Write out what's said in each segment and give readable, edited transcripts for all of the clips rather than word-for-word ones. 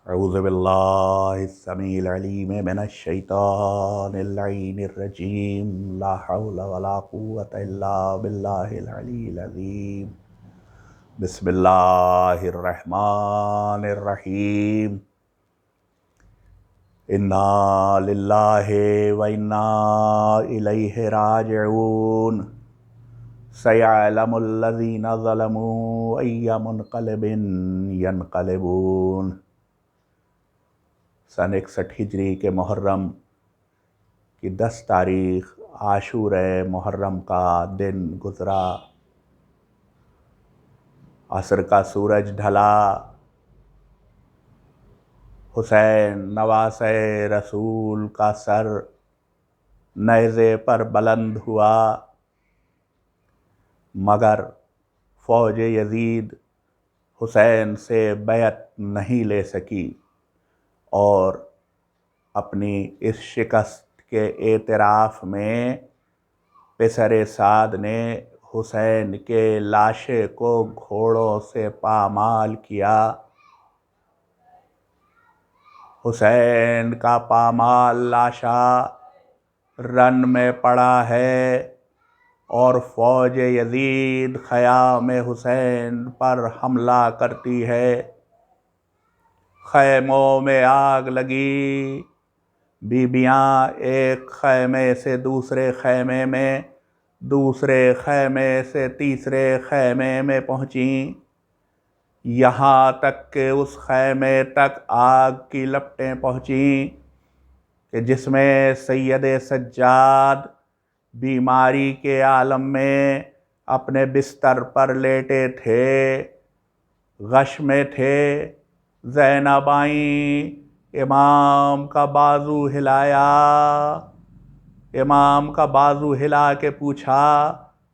اعوذ باللہ السمیع العلیم من الشیطان اللعین الرجیم لا حول ولا قوة الا باللہ العلی العظیم بسم اللہ الرحمن الرحیم انا للہ و انا الیہ راجعون سیعلم الذین ظلموا ای منقلب ینقلبون۔ سن 61 ہجری کے محرم کی 10 تاریخ عاشورہ محرم کا دن گزرا۔ عصر کا سورج ڈھلا، حسین نواسہ رسول کا سر نیزے پر بلند ہوا، مگر فوج یزید حسین سے بیعت نہیں لے سکی اور اپنی اس شکست کے اعتراف میں پسر سعد نے حسین کے لاشے کو گھوڑوں سے پامال کیا۔ حسین کا پامال لاشا رن میں پڑا ہے اور فوج یزید خیام حسین پر حملہ کرتی ہے۔ خیموں میں آگ لگی، بیبیاں ایک خیمے سے دوسرے خیمے میں، دوسرے خیمے سے تیسرے خیمے میں پہنچیں، یہاں تک کہ اس خیمے تک آگ کی لپٹیں پہنچیں کہ جس میں سید سجاد بیماری کے عالم میں اپنے بستر پر لیٹے تھے، غش میں تھے۔ زینب آئیں، امام کا بازو ہلایا، امام کا بازو ہلا کے پوچھا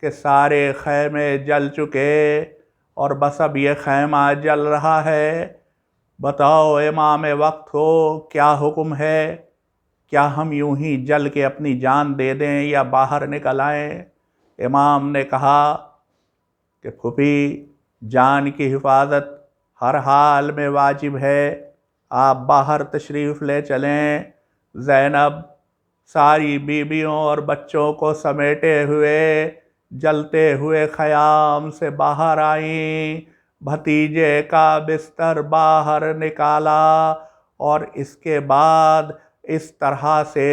کہ سارے خیمے جل چکے اور بس اب یہ خیمہ جل رہا ہے، بتاؤ امام وقت ہو، کیا حکم ہے؟ کیا ہم یوں ہی جل کے اپنی جان دے دیں یا باہر نکل آئیں؟ امام نے کہا کہ پھوپھی، جان کی حفاظت ہر حال میں واجب ہے، آپ باہر تشریف لے چلیں۔ زینب ساری بیویوں اور بچوں کو سمیٹے ہوئے جلتے ہوئے خیام سے باہر آئیں، بھتیجے کا بستر باہر نکالا اور اس کے بعد اس طرح سے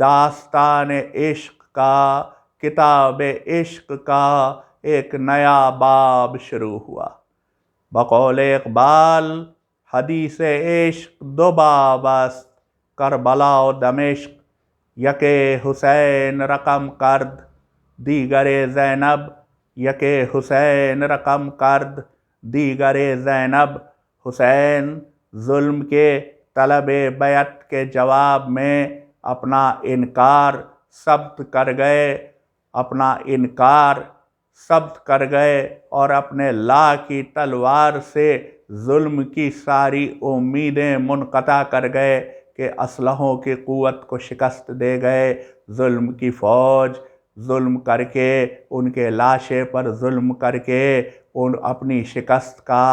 داستان عشق کا، کتاب عشق کا ایک نیا باب شروع ہوا۔ بقول اقبال، حدیث عشق دو باب است، کربلا و دمشق، یک حسین رقم کرد دیگر زینب، یک حسین رقم کرد دیگر زینب۔ حسین ظلم کے طلب بیعت کے جواب میں اپنا انکار ثبت کر گئے، اپنا انکار ثبت کر گئے اور اپنے لا کی تلوار سے ظلم کی ساری امیدیں منقطع کر گئے کہ اسلحوں کی قوت کو شکست دے گئے۔ ظلم کی فوج ظلم کر کے، ان کے لاشے پر ظلم کر کے اپنی شکست کا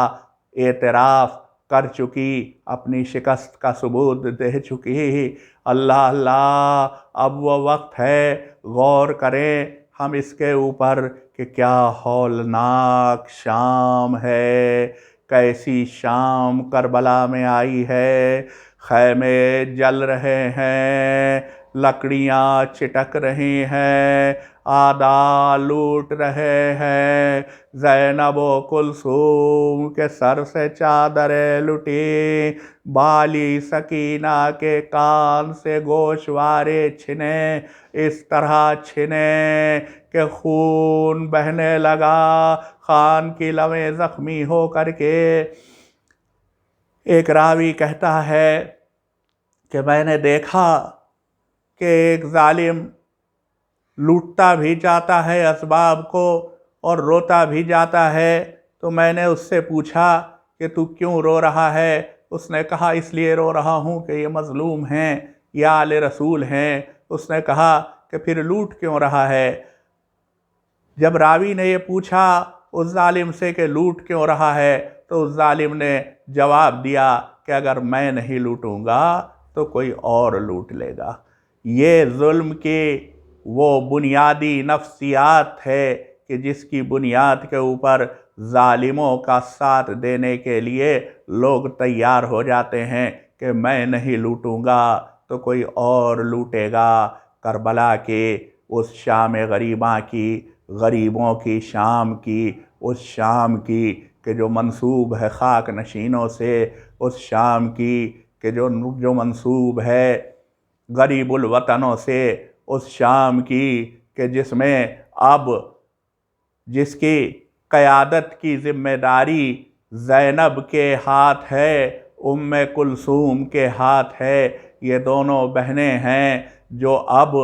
اعتراف کر چکی، اپنی شکست کا ثبوت دے چکی۔ اللہ اللہ، اب وہ وقت ہے، غور کریں ہم اس کے اوپر کہ کیا ہولناک شام ہے، کیسی شام کربلا میں آئی ہے۔ خیمے جل رہے ہیں، لکڑیاں چٹک رہی ہیں، آدھا لوٹ رہے ہیں۔ زینب و کلثوم کے سر سے چادریں لٹی، بالی سکینہ کے کان سے گوشوارے چھنے، اس طرح چھنے کہ خون بہنے لگا خان کی لویں زخمی ہو کر کے۔ ایک راوی کہتا ہے کہ میں نے دیکھا کہ ایک ظالم لوٹتا بھی جاتا ہے اسباب کو اور روتا بھی جاتا ہے، تو میں نے اس سے پوچھا کہ تو کیوں رو رہا ہے؟ اس نے کہا اس لیے رو رہا ہوں کہ یہ مظلوم ہیں، یہ آل رسول ہیں۔ اس نے کہا کہ پھر لوٹ کیوں رہا ہے؟ جب راوی نے یہ پوچھا اس ظالم سے کہ لوٹ کیوں رہا ہے، تو اس ظالم نے جواب دیا کہ کہ اگر میں نہیں لوٹوں گا تو کوئی اور لوٹ لے گا۔ یہ ظلم کی وہ بنیادی نفسیات ہے کہ جس کی بنیاد کے اوپر ظالموں کا ساتھ دینے کے لیے لوگ تیار ہو جاتے ہیں کہ میں نہیں لوٹوں گا تو کوئی اور لوٹے گا۔ کربلا کے اس شام غریباں کی، غریبوں کی شام کی، اس شام کی کہ جو منسوب ہے خاک نشینوں سے، اس شام کی کہ جو منسوب ہے غریب الوطنوں سے، اس شام کی کہ جس میں اب جس کی قیادت کی ذمہ داری زینب کے ہاتھ ہے، ام کلثوم کے ہاتھ ہے۔ یہ دونوں بہنیں ہیں جو اب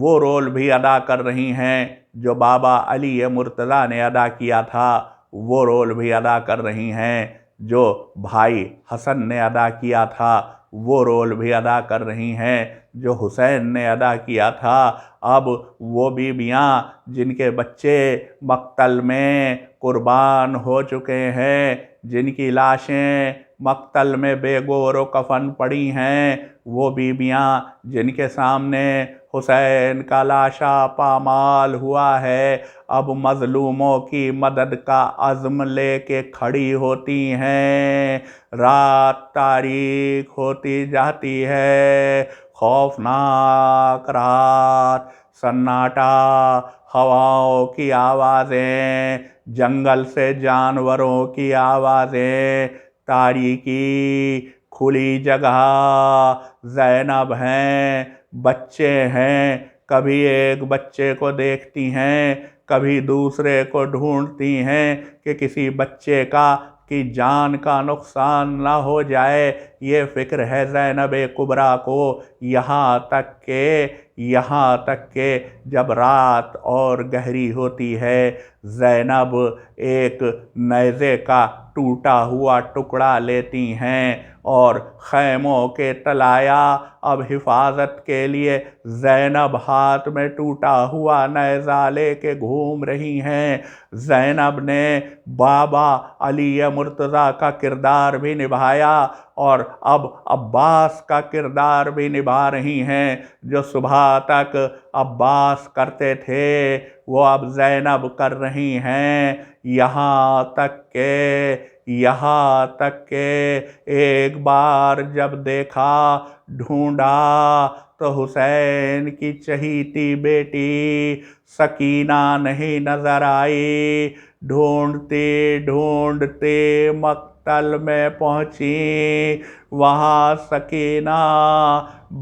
وہ رول بھی ادا کر رہی ہیں جو بابا علی مرتضیٰ نے ادا کیا تھا، وہ رول بھی ادا کر رہی ہیں جو بھائی حسن نے ادا کیا تھا، وہ رول بھی ادا کر رہی ہیں جو حسین نے ادا کیا تھا۔ اب وہ بیویاں جن کے بچے مقتل میں قربان ہو چکے ہیں، جن کی لاشیں مقتل میں بے گور و کفن پڑی ہیں، وہ بیویاں جن کے سامنے حسین کا لاشا پامال ہوا ہے، اب مظلوموں کی مدد کا عزم لے کے کھڑی ہوتی ہیں۔ رات تاریک ہوتی جاتی ہے، خوفناک رات، سناٹا، ہواؤں کی آوازیں، جنگل سے جانوروں کی آوازیں، تاریکی، کھلی جگہ، زینب ہیں، بچے ہیں، کبھی ایک بچے کو دیکھتی ہیں، کبھی دوسرے کو ڈھونڈتی ہیں کہ کسی بچے کی جان کا نقصان نہ ہو جائے۔ یہ فکر ہے زینب کبریٰ کو، یہاں تک کہ جب رات اور گہری ہوتی ہے، زینب ایک نیزے کا ٹوٹا ہوا ٹکڑا لیتی ہیں اور خیموں کے طلایہ اب حفاظت کے لیے زینب ہاتھ میں ٹوٹا ہوا نیزہ لے کے گھوم رہی ہیں۔ زینب نے بابا علی مرتضیٰ کا کردار بھی نبھایا اور اب عباس کا کردار بھی نبھا رہی ہیں۔ جو صبح تک عباس کرتے تھے وہ اب زینب کر رہی ہیں، یہاں تک کہ ایک بار جب دیکھا، ڈھونڈا تو حسین کی چہیتی بیٹی سکینہ نہیں نظر آئی۔ ڈھونڈتے ڈھونڈتے مقتل میں پہنچی، وہاں سکینہ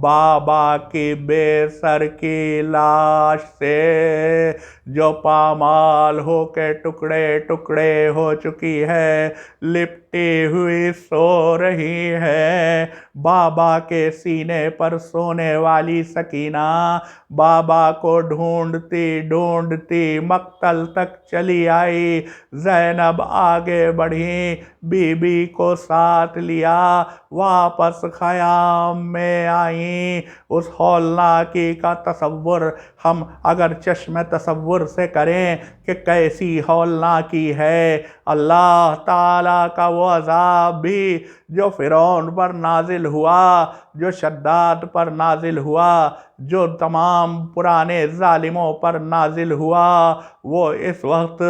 بابا کی بے سر کی لاش سے جو پامال ہو کے ٹکڑے ٹکڑے ہو چکی ہے، لپٹی ہوئی سو رہی ہے۔ بابا کے سینے پر سونے والی سکینہ بابا کو ڈھونڈتی ڈھونڈتی مقتل تک چلی آئی۔ زینب آگے بڑھی، بی بی کو ساتھ لیا، واپس خیام میں آئیں۔ اس ہولناکی کا تصور ہم اگر چشم تصور سے کریں کہ کیسی ہولناکی ہے، اللہ تعالیٰ کا وہ عذاب بھی جو فرعون پر نازل ہوا، جو شداد پر نازل ہوا، جو تمام پرانے ظالموں پر نازل ہوا، وہ اس وقت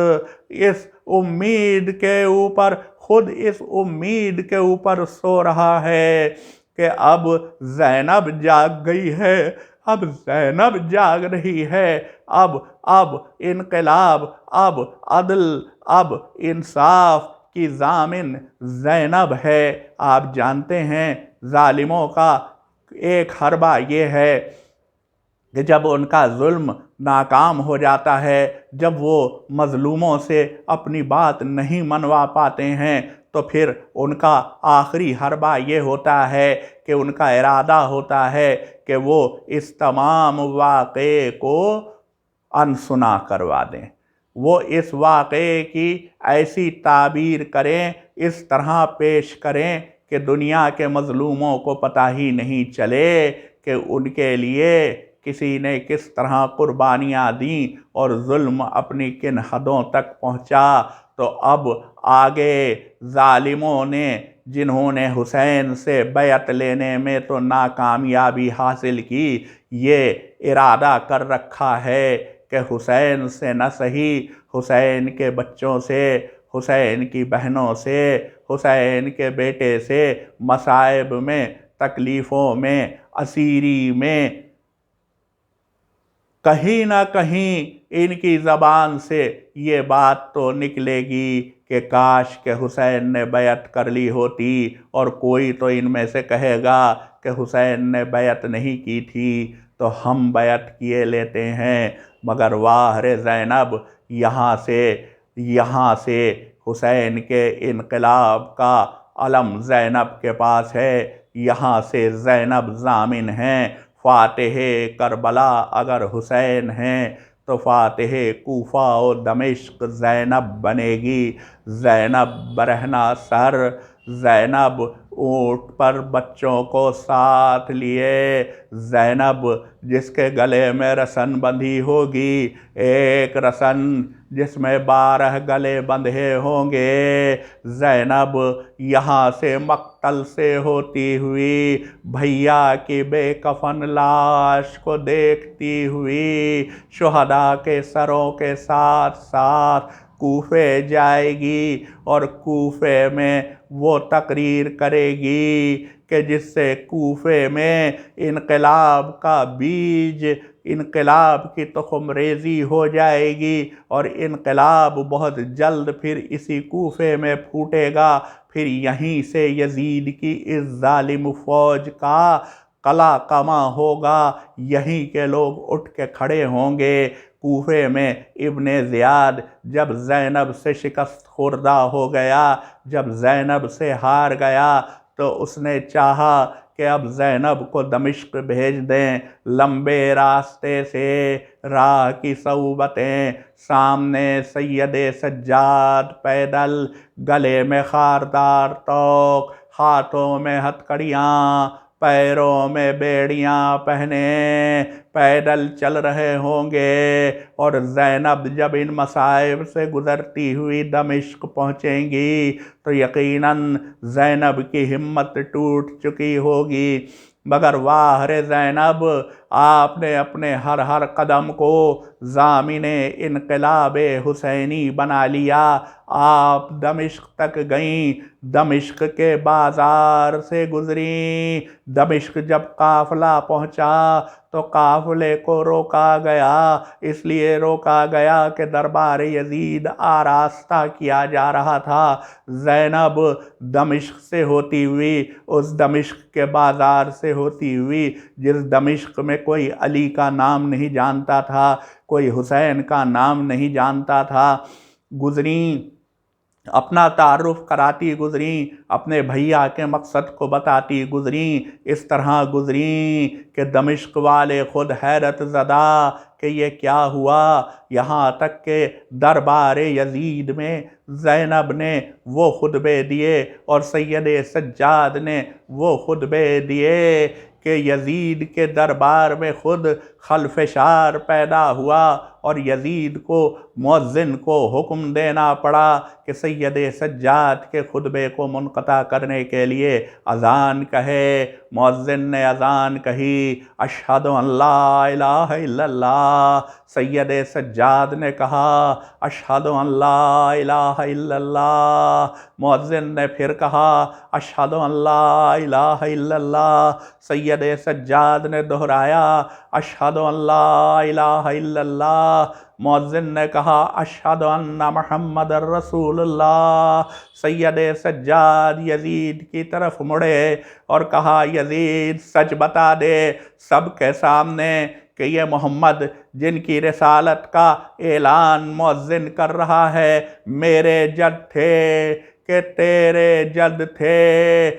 اس امید کے اوپر، خود اس امید کے اوپر سو رہا ہے کہ اب زینب جاگ گئی ہے، اب زینب جاگ رہی ہے، اب انقلاب، اب عدل، اب انصاف کی ضامن زینب ہے۔ آپ جانتے ہیں ظالموں کا ایک حربہ یہ ہے کہ جب ان کا ظلم ناکام ہو جاتا ہے، جب وہ مظلوموں سے اپنی بات نہیں منوا پاتے ہیں، تو پھر ان کا آخری حربہ یہ ہوتا ہے کہ ان کا ارادہ ہوتا ہے کہ وہ اس تمام واقعے کو انسنا کروا دیں، وہ اس واقعے کی ایسی تعبیر کریں، اس طرح پیش کریں کہ دنیا کے مظلوموں کو پتہ ہی نہیں چلے کہ ان کے لیے کسی نے کس طرح قربانیاں دیں اور ظلم اپنی کن حدوں تک پہنچا۔ تو اب آگے ظالموں نے جنہوں نے حسین سے بیعت لینے میں تو ناکامیابی حاصل کی، یہ ارادہ کر رکھا ہے کہ حسین سے نہ صحیح، حسین کے بچوں سے، حسین کی بہنوں سے، حسین کے بیٹے سے مصائب میں، تکلیفوں میں، اسیری میں کہیں نہ کہیں ان کی زبان سے یہ بات تو نکلے گی کہ کاش کہ حسین نے بیعت کر لی ہوتی، اور کوئی تو ان میں سے کہے گا کہ حسین نے بیعت نہیں کی تھی تو ہم بیعت کیے لیتے ہیں۔ مگر واہ رے زینب، یہاں سے حسین کے انقلاب کا علم زینب کے پاس ہے، یہاں سے زینب ضامن ہیں۔ فاتح کربلا اگر حسین ہیں تو فاتح کوفہ و دمشق زینب بنے گی۔ زینب برہنہ سر، زینب اونٹ پر بچوں کو ساتھ لیے، زینب جس کے گلے میں رسن بندھی ہوگی، ایک رسن جس میں 12 گلے بندھے ہوں گے۔ زینب یہاں سے مقتل سے ہوتی ہوئی بھیا کی بے کفن لاش کو دیکھتی ہوئی شہداء کے سروں کے ساتھ ساتھ کوفے جائے گی، اور کوفے میں وہ تقریر کرے گی کہ جس سے کوفے میں انقلاب کا بیج، انقلاب کی تخم ریزی ہو جائے گی، اور انقلاب بہت جلد پھر اسی کوفے میں پھوٹے گا۔ پھر یہیں سے یزید کی اس ظالم فوج کا قلع قمع ہوگا، یہیں کے لوگ اٹھ کے کھڑے ہوں گے۔ کوفے میں ابن زیاد جب زینب سے شکست خوردہ ہو گیا، جب زینب سے ہار گیا، تو اس نے چاہا کہ اب زینب کو دمشق بھیج دیں۔ لمبے راستے سے راہ کی صعوبتیں، سامنے سید سجاد پیدل، گلے میں خاردار طوق، ہاتھوں میں ہتھکڑیاں، پیروں میں بیڑیاں پہنے پیدل چل رہے ہوں گے، اور زینب جب ان مصائب سے گزرتی ہوئی دمشق پہنچیں گی تو یقیناً زینب کی ہمت ٹوٹ چکی ہوگی۔ مگر واہ رے زینب، آپ نے اپنے ہر قدم کو ضامن انقلاب حسینی بنا لیا۔ آپ دمشق تک گئیں، دمشق کے بازار سے گزریں۔ دمشق جب قافلہ پہنچا تو قافلے کو روکا گیا، اس لیے روکا گیا کہ دربار یزید آراستہ کیا جا رہا تھا۔ زینب دمشق سے ہوتی ہوئی، اس دمشق کے بازار سے ہوتی ہوئی جس دمشق میں کوئی علی کا نام نہیں جانتا تھا، کوئی حسین کا نام نہیں جانتا تھا، گزریں، اپنا تعارف کراتی گزریں، اپنے بھیا کے مقصد کو بتاتی گزریں۔ اس طرح گزریں کہ دمشق والے خود حیرت زدہ کہ یہ کیا ہوا، یہاں تک کہ دربار یزید میں زینب نے وہ خطبے دیے اور سید سجاد نے وہ خطبے دیے کہ یزید کے دربار میں خود خلفشار پیدا ہوا، اور یزید کو مؤذن کو حکم دینا پڑا کہ سید سجاد کے خطبے کو منقطع کرنے کے لیے اذان کہے۔ مؤذن نے اذان کہی، اشہد ان لا الہ الا اللہ۔ سید سجاد نے کہا، اشہد ان لا الہ الا اللہ۔ مؤذن نے پھر کہا، اشہد ان لا الہ الا اللہ۔ سید سجاد نے دہرایا، اشہد ان لا الہ الا اللہ۔ مؤذن نے کہا، اشہد ان محمد الرسول اللہ۔ سید سجاد یزید کی طرف مڑے اور کہا، یزید سچ بتا دے سب کے سامنے کہ یہ محمد جن کی رسالت کا اعلان مؤذن کر رہا ہے میرے جد تھے کہ تیرے جد تھے۔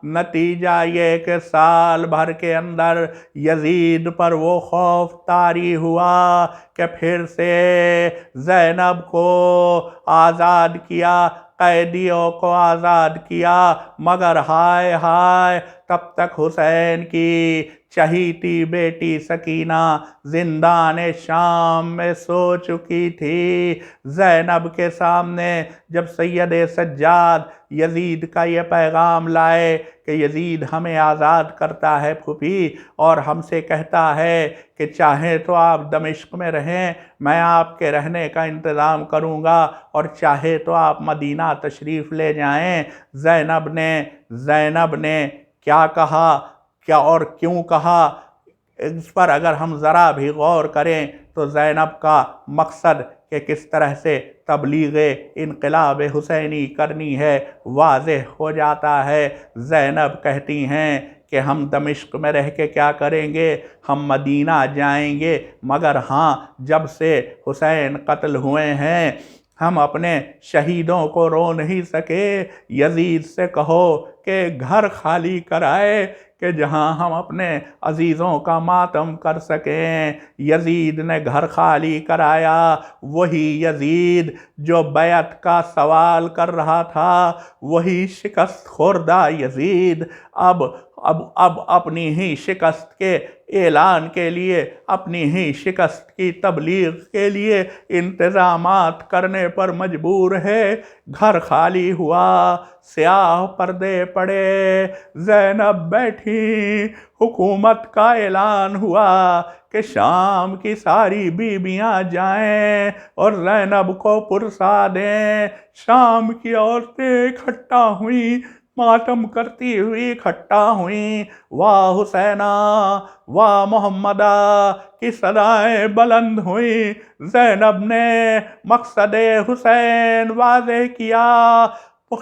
نتیجہ یہ کہ سال بھر کے اندر یزید پر وہ خوف طاری ہوا کہ پھر سے زینب کو آزاد کیا، قیدیوں کو آزاد کیا، مگر ہائے ہائے تب تک حسین کی چہیتی بیٹی سکینہ زندان شام میں سو چکی تھی۔ زینب کے سامنے جب سید سجاد یزید کا یہ پیغام لائے کہ یزید ہمیں آزاد کرتا ہے پھوپھی، اور ہم سے کہتا ہے کہ چاہیں تو آپ دمشق میں رہیں، میں آپ کے رہنے کا انتظام کروں گا، اور چاہے تو آپ مدینہ تشریف لے جائیں۔ زینب نے کیا کہا، کیا اور کیوں کہا، اس پر اگر ہم ذرا بھی غور کریں تو زینب کا مقصد کہ کس طرح سے تبلیغ انقلاب حسینی کرنی ہے واضح ہو جاتا ہے۔ زینب کہتی ہیں کہ ہم دمشق میں رہ کے کیا کریں گے، ہم مدینہ جائیں گے، مگر ہاں جب سے حسین قتل ہوئے ہیں ہم اپنے شہیدوں کو رو نہیں سکے۔ یزید سے کہو کہ گھر خالی کرائے کہ جہاں ہم اپنے عزیزوں کا ماتم کر سکیں۔ یزید نے گھر خالی کرایا، وہی یزید جو بیعت کا سوال کر رہا تھا، وہی شکست خوردہ یزید اب اپنی ہی شکست کے اعلان کے لیے، اپنی ہی شکست کی تبلیغ کے لیے انتظامات کرنے پر مجبور ہے۔ گھر خالی ہوا، سیاہ پردے پڑے، زینب بیٹھی، حکومت کا اعلان ہوا کہ شام کی ساری بیویاں جائیں اور زینب کو پرسا دیں۔ شام کی عورتیں اکٹھا ہوئیں، ماتم کرتی ہوئی اکٹھا ہوئیں، واہ حسینہ واہ محمدہ کی صدائیں بلند ہوئیں۔ زینب نے مقصد حسین واضح کیا،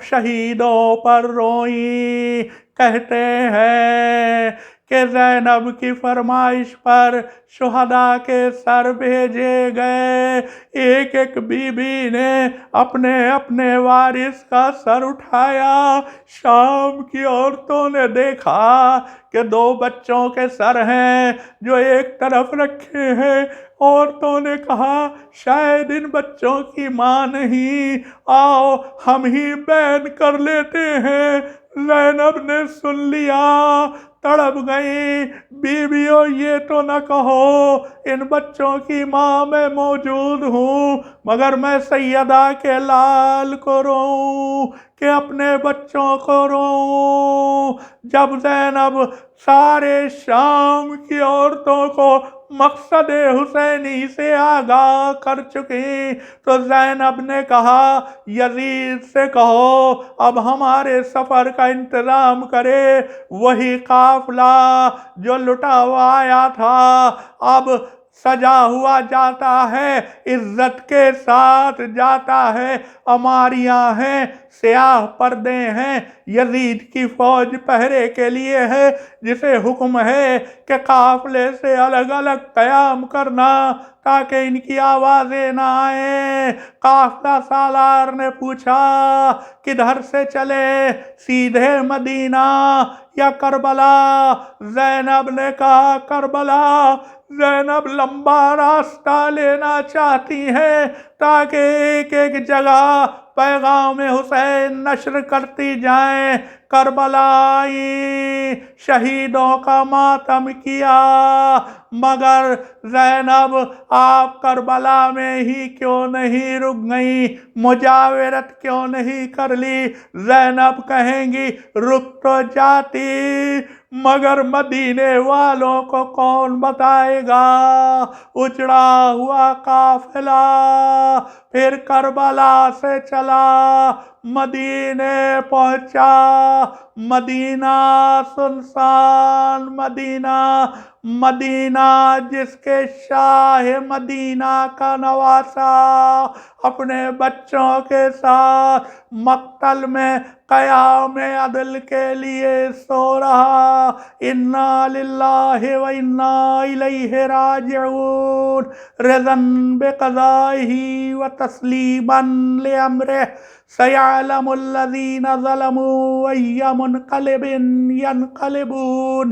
شہیدوں پر روئیں۔ کہتے ہیں کہ زینب کی فرمائش پر شہداء کے سر بھیجے گئے، ایک ایک بی بی نے اپنے اپنے وارث کا سر اٹھایا۔ شام کی عورتوں نے دیکھا کہ 2 بچوں کے سر ہیں جو ایک طرف رکھے ہیں۔ عورتوں نے کہا شاید ان بچوں کی ماں نہیں، آؤ ہم ہی بین کر لیتے ہیں۔ زینب نے سن لیا، تڑپ گئی، بیویوں یہ تو نہ کہو ان بچوں کی ماں میں موجود ہوں، مگر میں سیدہ کے لال کو روں کہ اپنے بچوں کو روں۔ جب زینب سارے شام کی عورتوں کو مقصد حسینی سے آگاہ کر چکی تو زینب نے کہا یزید سے کہو اب ہمارے سفر کا انتظام کرے۔ وہی قافلہ جو لٹا ہوا آیا تھا اب سجا ہوا جاتا ہے، عزت کے ساتھ جاتا ہے، عماریاں ہیں، سیاہ پردے ہیں، یزید کی فوج پہرے کے لیے ہے، جسے حکم ہے کہ قافلے سے الگ الگ قیام کرنا تاکہ ان کی آوازیں نہ آئیں۔ قافلہ سالار نے پوچھا کدھر سے چلے، سیدھے مدینہ یا کربلا؟ زینب نے کہا کربلا۔ زینب لمبا راستہ لینا چاہتی ہیں تاکہ ایک ایک جگہ پیغام حسین نشر کرتی جائیں۔ کربلا آئی، شہیدوں کا ماتم کیا، مگر زینب آپ کربلا میں ہی کیوں نہیں رک گئیں، مجاورت کیوں نہیں کر لی؟ زینب کہیں گی رک تو جاتی مگر مدینے والوں کو کون بتائے گا۔ اجڑا ہوا قافلہ پھر کربلا سے چلا، مدینے پہنچا، مدینہ سنسان مدینہ، مدینہ جس کے شاہ مدینہ کا نواسہ اپنے بچوں کے ساتھ مقتل میں قیام عدل کے لیے سو رہا۔ انا للہ و انا الیہ راجعون، رضا بقضائہ و تسلیما لامرہ، سیعلم الذین ظلموا ای منقلب ینقلبون۔